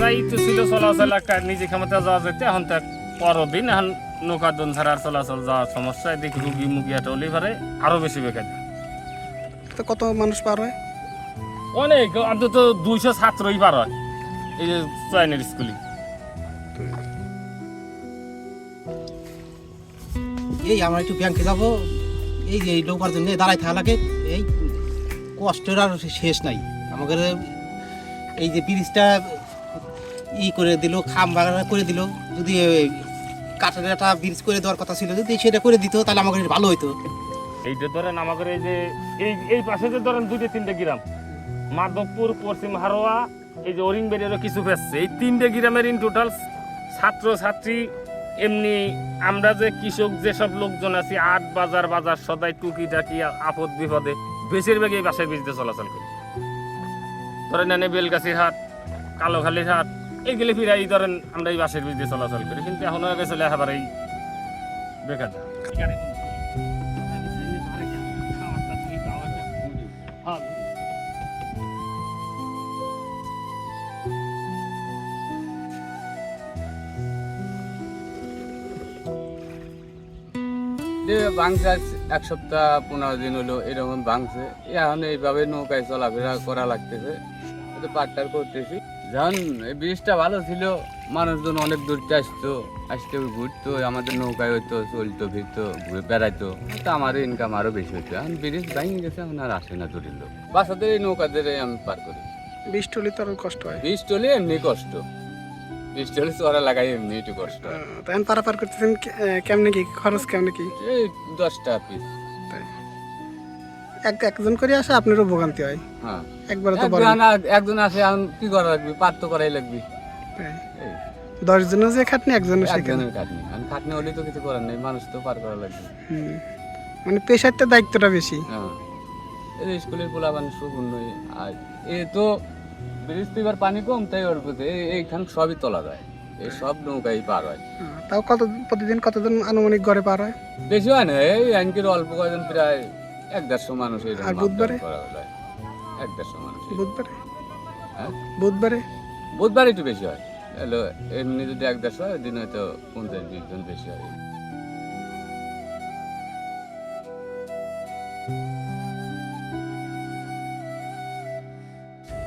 রাস্তায় তো ছিল চলাচল একটা নিজে ক্ষমতা যাওয়া যেত, এখন তো পরদিন এখন নৌকা দোন ছাড়ার চলাচল যাওয়ার সমস্যা, এদিকে রুগী মুগি একটা হলে পারে আরো বেশি বেকার। তো কত মানুষ পার হয়? অনেক, অন্তত 200 ছাত্রই পার হয় এই যে চয়নের স্কুলে। এই আমরা একটু ব্যাংকে যাব, এই যে এই নৌকার জন্য দাঁড়াই থাকা লাগে, এই কষ্টের আর শেষ নাই আমাদের। এই যে ব্রিজটা করে দিল, খাম বাগান করে দিল, যদি কাঠের একটা ব্রিজ করে দেওয়ার কথা ছিল, যদি সেটা করে দিত তাহলে আমাদের ভালো হইতো। এই যে ধরেন আমাদের এই যে এই পাশে যে ধরেন 2-3টে গ্রাম, মাধবপুর, পশ্চিম হারোয়া, এই যে অরিংবেড়িরও কিছু ফেসছে, এই 3টে গ্রামের ইন টোটাল ছাত্র ছাত্রী, এমনি আমরা যে কৃষক যেসব লোকজন আছি, আট বাজার বাজার সদাই টুকিটাকি আপদ বিপদে বেশিরভাগই এই বাসায় বীজতে চলাচল করি। ধরেন এনে বেলগাছির হাট, কালোখালির হাট, এইগুলি ফিরাই ধরেন আমরা এই বাসের বীজতে চলাচল করি। কিন্তু এখন হয়ে গেছে লেখাবার এই বেকার। ভাঙছে 1 সপ্তাহ 15 দিন হলো, এরকম ভাঙছে। এখন এইভাবে নৌকায় চলাফেরা করা লাগতেছে, পাট্টার করতেছি। যখন এই ব্রিজটা ভালো ছিল, মানুষজন অনেক দূর আসতে ঘুরতো, আমাদের নৌকায় হইতো, চলতো ফিরতো, বেড়াইতো, তো আমারও ইনকাম আরো বেশি হইতো। এখন ব্রিজ ভেঙে গেছে, এখন আর আসে না দূরের লোক। বাসাদের এই নৌকাদের আমি পার করি। বৃষ্টি হলে তো আরো কষ্ট হয়। বৃষ্টি হলে এমনি কষ্ট, বৃষ্টি হলে চড়া লাগাই এমনি একটু কষ্ট। তো এখন পারাপার করতেছেন কেমনে কি খরচ কেমনে কি? এই 10 টাকা পিস। একজন করে আসে, আপনারও ভোগান্তি হয়। হ্যাঁ, একবারে তো বড় একজন আসে, এখন কি করা লাগবে, পার তো করাই লাগবে। 10 জনের যে খাটনি, একজনের সেখানে একজনের খাটনি, আর খাটনি হলে তো কিছু করার নেই, মানুষ তো পার করা লাগবে। মানে পেশারটা দায়িত্বটা বেশি। হ্যাঁ, এই স্কুলের পোলা মানুষ শূন্য। আর এ তো ব্রিজ তো এবার পানি কম, তাই ওর প্রতি এইখান সবই তোলা যায়, এই সব নৌকাই পার হয়। তাও প্রতিদিন কতজন আনুমানিক গড়ে পার হয়? বেশি হয় না, এই আইনকির অল্প কয়েকজন, প্রায় 1-150 মানুষ। আর বুধবারে? 1-150 মানুষ। বুধবারে? হ্যাঁ, বুধবারে একটু বেশি হয়। হ্যালো, এমনি যদি 1-150 হয়, দিন হয়তো 50-20 জন বেশি হয়।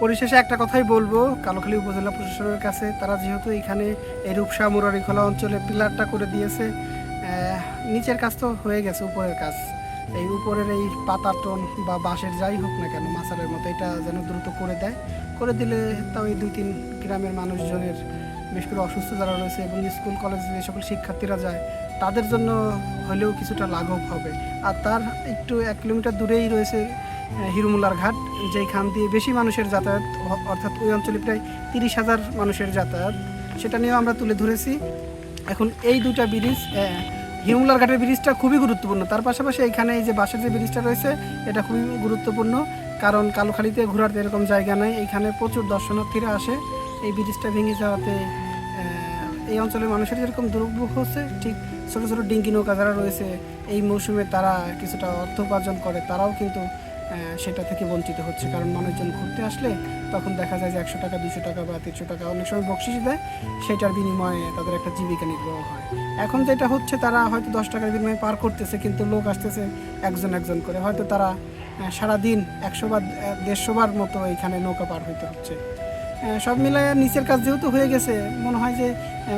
পরিশেষে একটা কথাই বলবো, কালোখালী উপজেলা প্রশাসনের কাছে, তারা যেহেতু এখানে এই রূপসা মুরারিখোলা অঞ্চলে পিলারটা করে দিয়েছে, নিচের কাজ তো হয়ে গেছে, উপরের কাজ, এই উপরের এই পাতাটন বা বাঁশের যাই হোক না কেন, মাছারের মতো, এটা যেন দ্রুত করে দেয়। করে দিলে তাও এই 2-3 গ্রামের মানুষজনের, বিশেষ করে অসুস্থ যারা রয়েছে এবং স্কুল কলেজে যে সকল শিক্ষার্থীরা যায়, তাদের জন্য হলেও কিছুটা লাঘব হবে। আর তার একটু 1 কিলোমিটার দূরেই রয়েছে হিরুমুলার ঘাট, যেইখান দিয়ে বেশি মানুষের যাতায়াত, অর্থাৎ ওই অঞ্চলে প্রায় 30,000 মানুষের যাতায়াত, সেটা নিয়েও আমরা তুলে ধরেছি। এখন এই 2টা ব্রিজ, হিরুমুলার ঘাটের ব্রিজটা খুবই গুরুত্বপূর্ণ, তার পাশাপাশি এখানে এই যে বাসের যে ব্রিজটা রয়েছে, এটা খুবই গুরুত্বপূর্ণ, কারণ কালোখালীতে ঘোরার এরকম জায়গা নাই, এইখানে প্রচুর দর্শনার্থীরা আসে। এই ব্রিজটা ভেঙে যাওয়াতে এই অঞ্চলের মানুষের যেরকম দুর্ভোগ হচ্ছে, ঠিক ছোটো ছোটো ডিঙ্গি নৌকা যারা রয়েছে এই মৌসুমে তারা কিছুটা অর্থ উপার্জন করে, তারাও কিন্তু সেটা থেকে বঞ্চিত হচ্ছে। কারণ মানুষজন ঘুরতে আসলে তখন দেখা যায় যে 100 টাকা, 200 টাকা বা 300 টাকা অনেক সময় বকশিশ দেয়, সেটার বিনিময়ে তাদের একটা জীবিকা নির্বাহ হয়। এখন যেটা হচ্ছে, তারা হয়তো 10 টাকার বিনিময়ে পার করতেছে, কিন্তু লোক আসতেছে একজন করে, হয়তো তারা সারাদিন 100 বা 150 বার মতো এখানে নৌকা পার হইতে হচ্ছে। সব মিলায় নিচের কাজ যেহেতু হয়ে গেছে, মনে হয় যে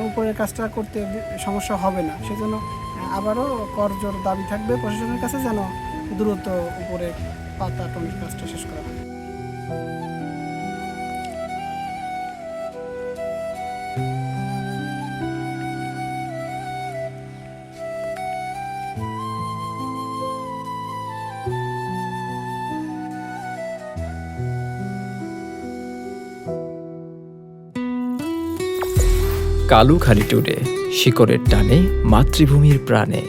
উপরের কাজটা করতে সমস্যা হবে না। সেজন্য আবারও করজোর দাবি থাকবে প্রশাসনের কাছে, যেন দ্রুত উপরে পাতা টনের কাজটা শেষ করা হয়। কালুখালী টুডে, শিকড়ের টানে মাতৃভূমির প্রাণে।